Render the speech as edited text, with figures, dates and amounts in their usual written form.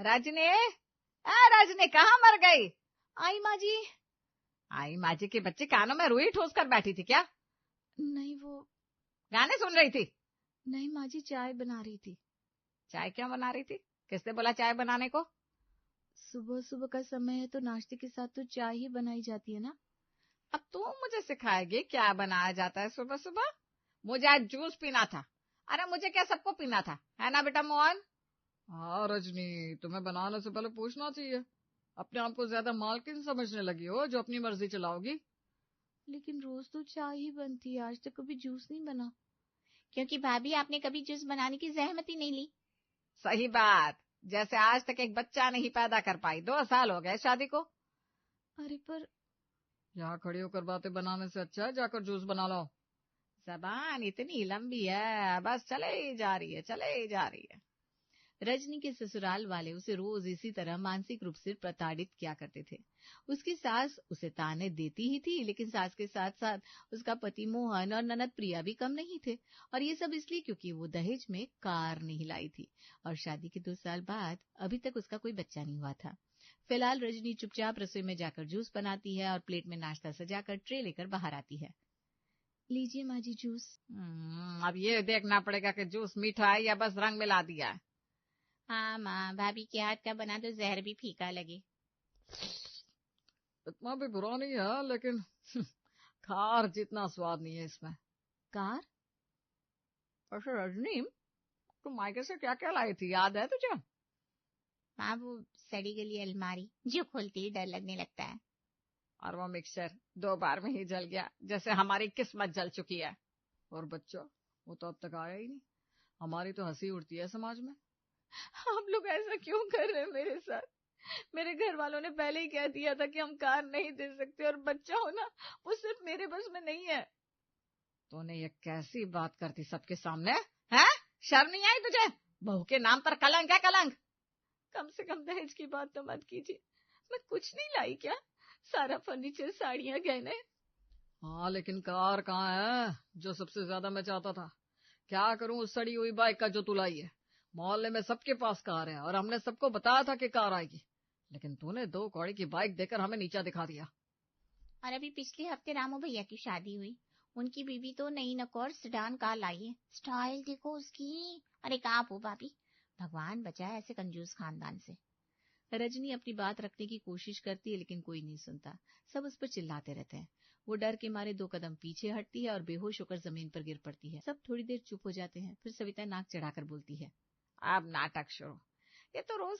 रजनी, रजनी कहाँ मर गई? आई माँ जी। आई माँ जी के बच्चे कानों में रुई ठोस कर बैठी थी क्या? नहीं, वो गाने सुन रही थी? नहीं माँ जी, चाय बना रही थी। चाय क्यों बना रही थी? किसने बोला चाय बनाने को? सुबह सुबह का समय है तो नाश्ते के साथ तो चाय ही बनाई जाती है ना। अब तू मुझे सिखाएगी क्या बनाया जाता है सुबह सुबह? मुझे आज जूस पीना था। अरे मुझे क्या, सबको पीना था, है ना बेटा मोहन? हाँ रजनी, तुम्हें बनाने से पहले पूछना चाहिए। अपने आप को ज्यादा मालकिन समझने लगी हो जो अपनी मर्जी चलाओगी। लेकिन रोज तो चाय ही बनती है, आज तक कभी जूस नहीं बना। क्योंकि भाभी आपने कभी जूस बनाने की जहमत ही नहीं ली। सही बात, जैसे आज तक एक बच्चा नहीं पैदा कर पाई। 2 साल हो गए शादी को। अरे पर यहाँ खड़ी होकर बातें बनाने से अच्छा है जाकर जूस बना लो। जबान इतनी लंबी है, बस चले ही जा रही है, चले ही जा रही है। रजनी के ससुराल वाले उसे रोज इसी तरह मानसिक रूप से प्रताड़ित किया करते थे। उसकी सास उसे ताने देती ही थी, लेकिन सास के साथ साथ उसका पति मोहन और ननद प्रिया भी कम नहीं थे। और ये सब इसलिए क्योंकि वो दहेज में कार नहीं लाई थी और शादी के 2 साल बाद अभी तक उसका कोई बच्चा नहीं हुआ था। फिलहाल रजनी चुपचाप रसोई में जाकर जूस बनाती है और प्लेट में नाश्ता सजाकर ट्रे लेकर बाहर आती है। लीजिए माँ जी जूस। अब ये देखना पड़ेगा कि जूस मीठा है या बस रंग मिला दिया है। हाँ माँ, भाभी के हाथ का बना तो जहर भी फीका लगे। इतना भी बुरा नहीं है, लेकिन खार जितना स्वाद नहीं है इसमें। कार? अच्छा रजनी, तुम मायके से क्या क्या लाई थी, याद है तुझे? माँ, वो सड़ी गली अलमारी जो खोलते ही डर लगने लगता है। और वो मिक्सचर 2 बार में ही जल गया, जैसे हमारी किस्मत जल चुकी है। और बच्चा, वो तो अब तक आया ही नहीं। हमारी तो हंसी उड़ती है समाज में। आप लोग ऐसा क्यों कर रहे हैं मेरे साथ? मेरे घर वालों ने पहले ही कह दिया था कि हम कार नहीं दे सकते और बच्चा होना वो सिर्फ मेरे बस में नहीं है। तूने ये कैसी बात करती सबके सामने, है? शर्म नहीं आई तुझे? बहू के नाम पर कलंक है, कलंक। कम से कम दहेज की बात तो मत कीजिए। मैं कुछ नहीं लाई क्या? सारा फर्नीचर, साड़ियां, गहने। हाँ लेकिन कार कहाँ है जो सबसे ज्यादा मैं चाहता था? क्या करूं उस सड़ी हुई बाइक का जो तू लाई है? मोहल्ले में सबके पास कार है और हमने सबको बताया था कि कार आएगी, लेकिन तूने 2 कौड़ी की बाइक देकर हमें नीचा दिखा दिया। और अभी पिछले हफ्ते रामू भैया की शादी हुई, उनकी बीवी तो नई नकोर सेडान कार लाई है। स्टाइल देखो उसकी। अरे कहाँ हो भाभी, भगवान बचाए ऐसे कंजूस खानदान से। रजनी अपनी बात रखने की कोशिश करती है लेकिन कोई नहीं सुनता। सब उस पर चिल्लाते रहते हैं। वो डर के मारे 2 कदम पीछे हटती है और बेहोश होकर जमीन पर गिर पड़ती है। सब थोड़ी देर चुप हो जाते हैं, फिर सविता नाक चढ़ाकर बोलती है, अब नाटक शुरू। ये तो रोज